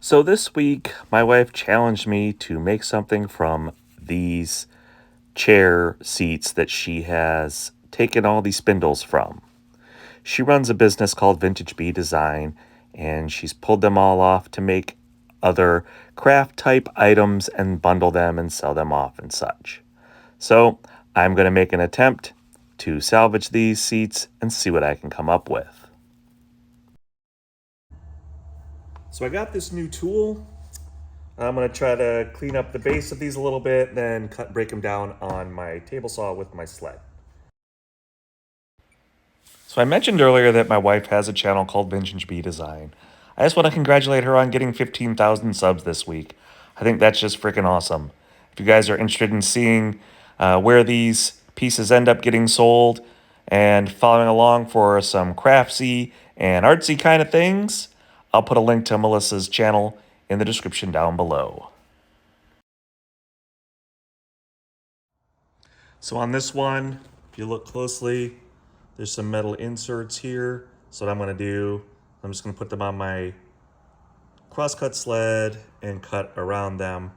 So this week, my wife challenged me to make something from these chair seats that she has taken all these spindles from. She runs a business called Vintage Bee Design, and she's pulled them all off to make other craft type items and bundle them and sell them off and such. So I'm going to make an attempt to salvage these seats and see what I can come up with. So I got this new tool. I'm going to try to clean up the base of these a little bit, then break them down on my table saw with my sled. So I mentioned earlier that my wife has a channel called Vintage Bee Design. I just want to congratulate her on getting 15,000 subs this week. I think that's just freaking awesome. If you guys are interested in seeing where these pieces end up getting sold and following along for some craftsy and artsy kind of things, I'll put a link to Melissa's channel in the description down below. So on this one, if you look closely, there's some metal inserts here. So what I'm going to do, I'm just going to put them on my crosscut sled and cut around them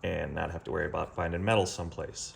and not have to worry about finding metal someplace.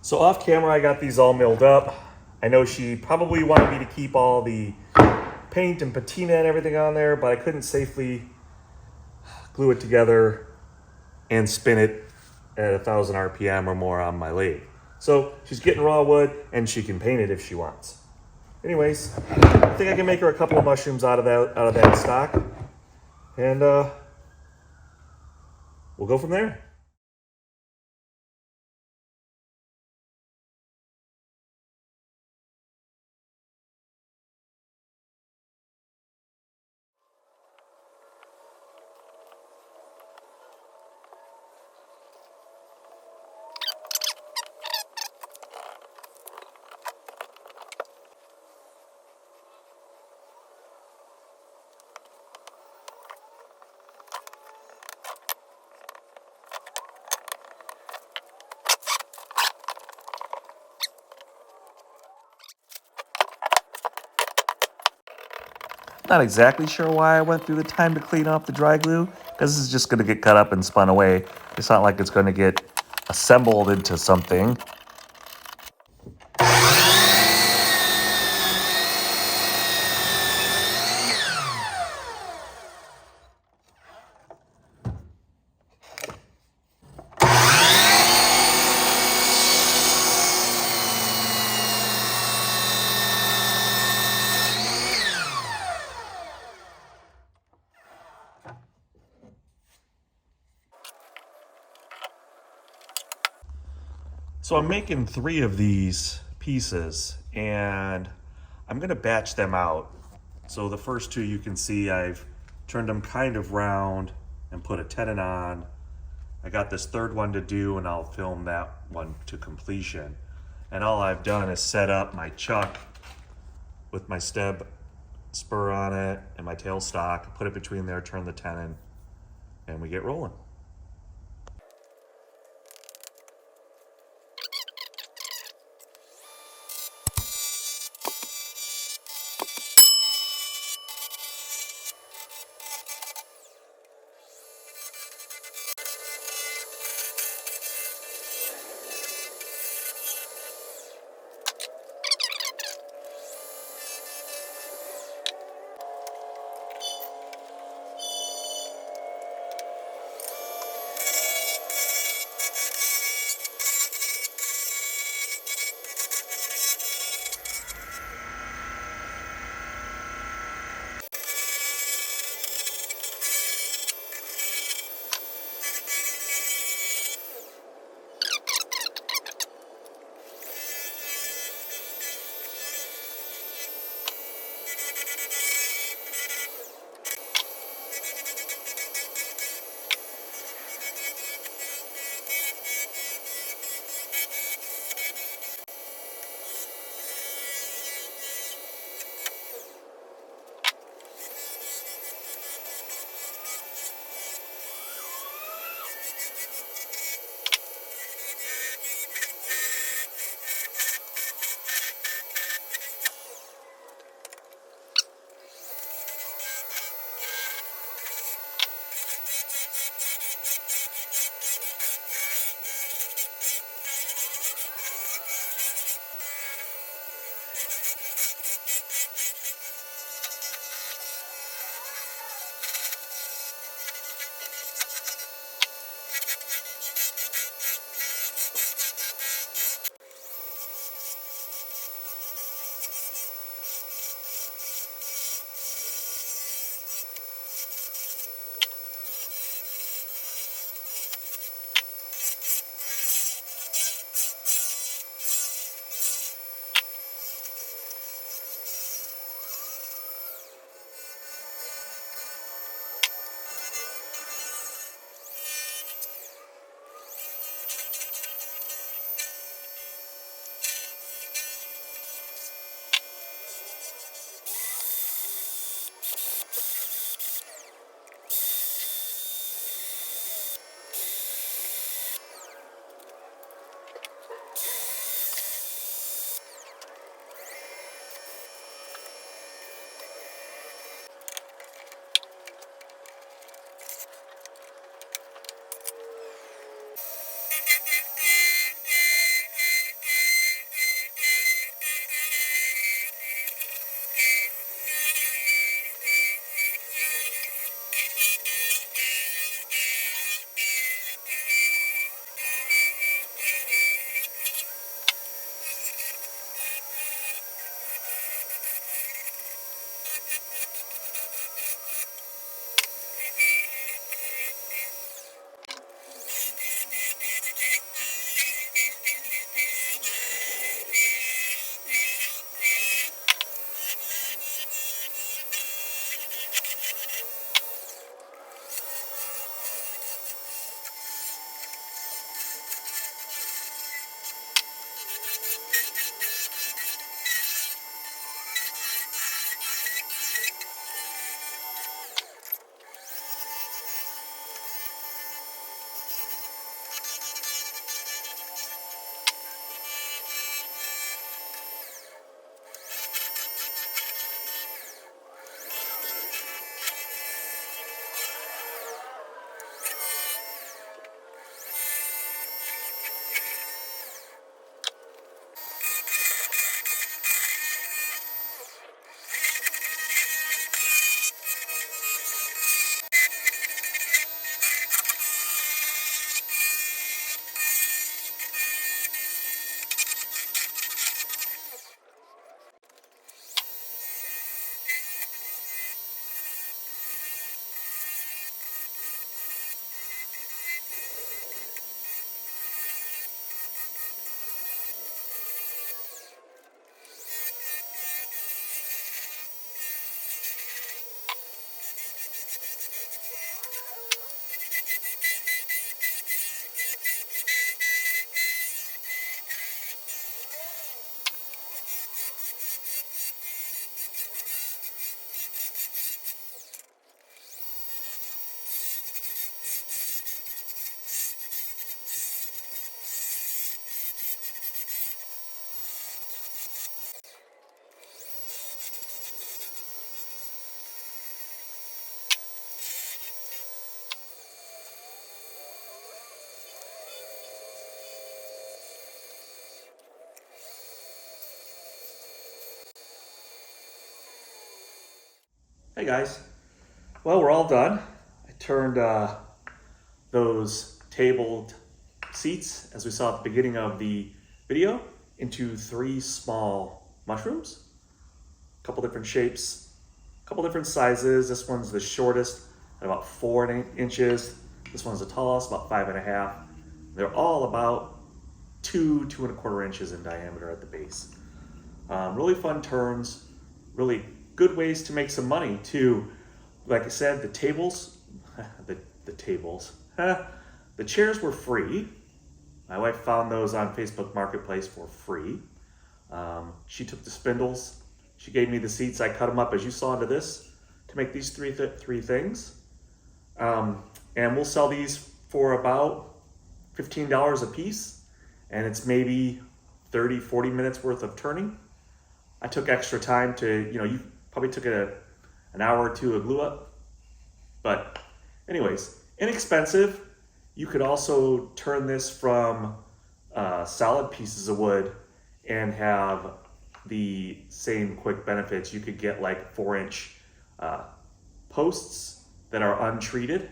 So off camera, I got these all milled up. I know she probably wanted me to keep all the paint and patina and everything on there, but I couldn't safely glue it together and spin it at 1,000 RPM or more on my lathe. So she's getting raw wood and she can paint it if she wants. Anyways, I think I can make her a couple of mushrooms out of that stock, and we'll go from there. Not exactly sure why I went through the time to clean off the dry glue, because this is just going to get cut up and spun away. It's not like it's going to get assembled into something. So I'm making 3 of these pieces, and I'm going to batch them out. So the first 2 you can see I've turned them kind of round and put a tenon on. I got this third one to do, and I'll film that one to completion. And all I've done is set up my chuck with my stub spur on it and my tailstock, put it between there, turn the tenon, and we get rolling. Hey guys. Well, we're all done. I turned those tabled seats, as we saw at the beginning of the video, into 3 small mushrooms. A couple different shapes, a couple different sizes. This one's the shortest at about 4 inches. This one's the tallest, about 5.5. They're all about 2.25 inches in diameter at the base. Really fun turns, really good ways to make some money too. Like I said, the tables, the tables, the chairs were free. My wife found those on Facebook Marketplace for free. She took the spindles. She gave me the seats. I cut them up as you saw into this to make these three things. And we'll sell these for about $15 a piece. And it's maybe 30, 40 minutes worth of turning. I took extra time to, you probably took an hour or two of glue up. But anyways, inexpensive. You could also turn this from solid pieces of wood and have the same quick benefits. You could get like 4-inch posts that are untreated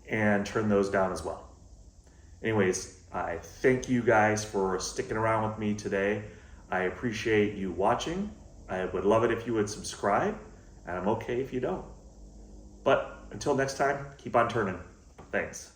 and turn those down as well. Anyways, I thank you guys for sticking around with me today. I appreciate you watching. I would love it if you would subscribe, and I'm okay if you don't. But until next time, keep on turning. Thanks.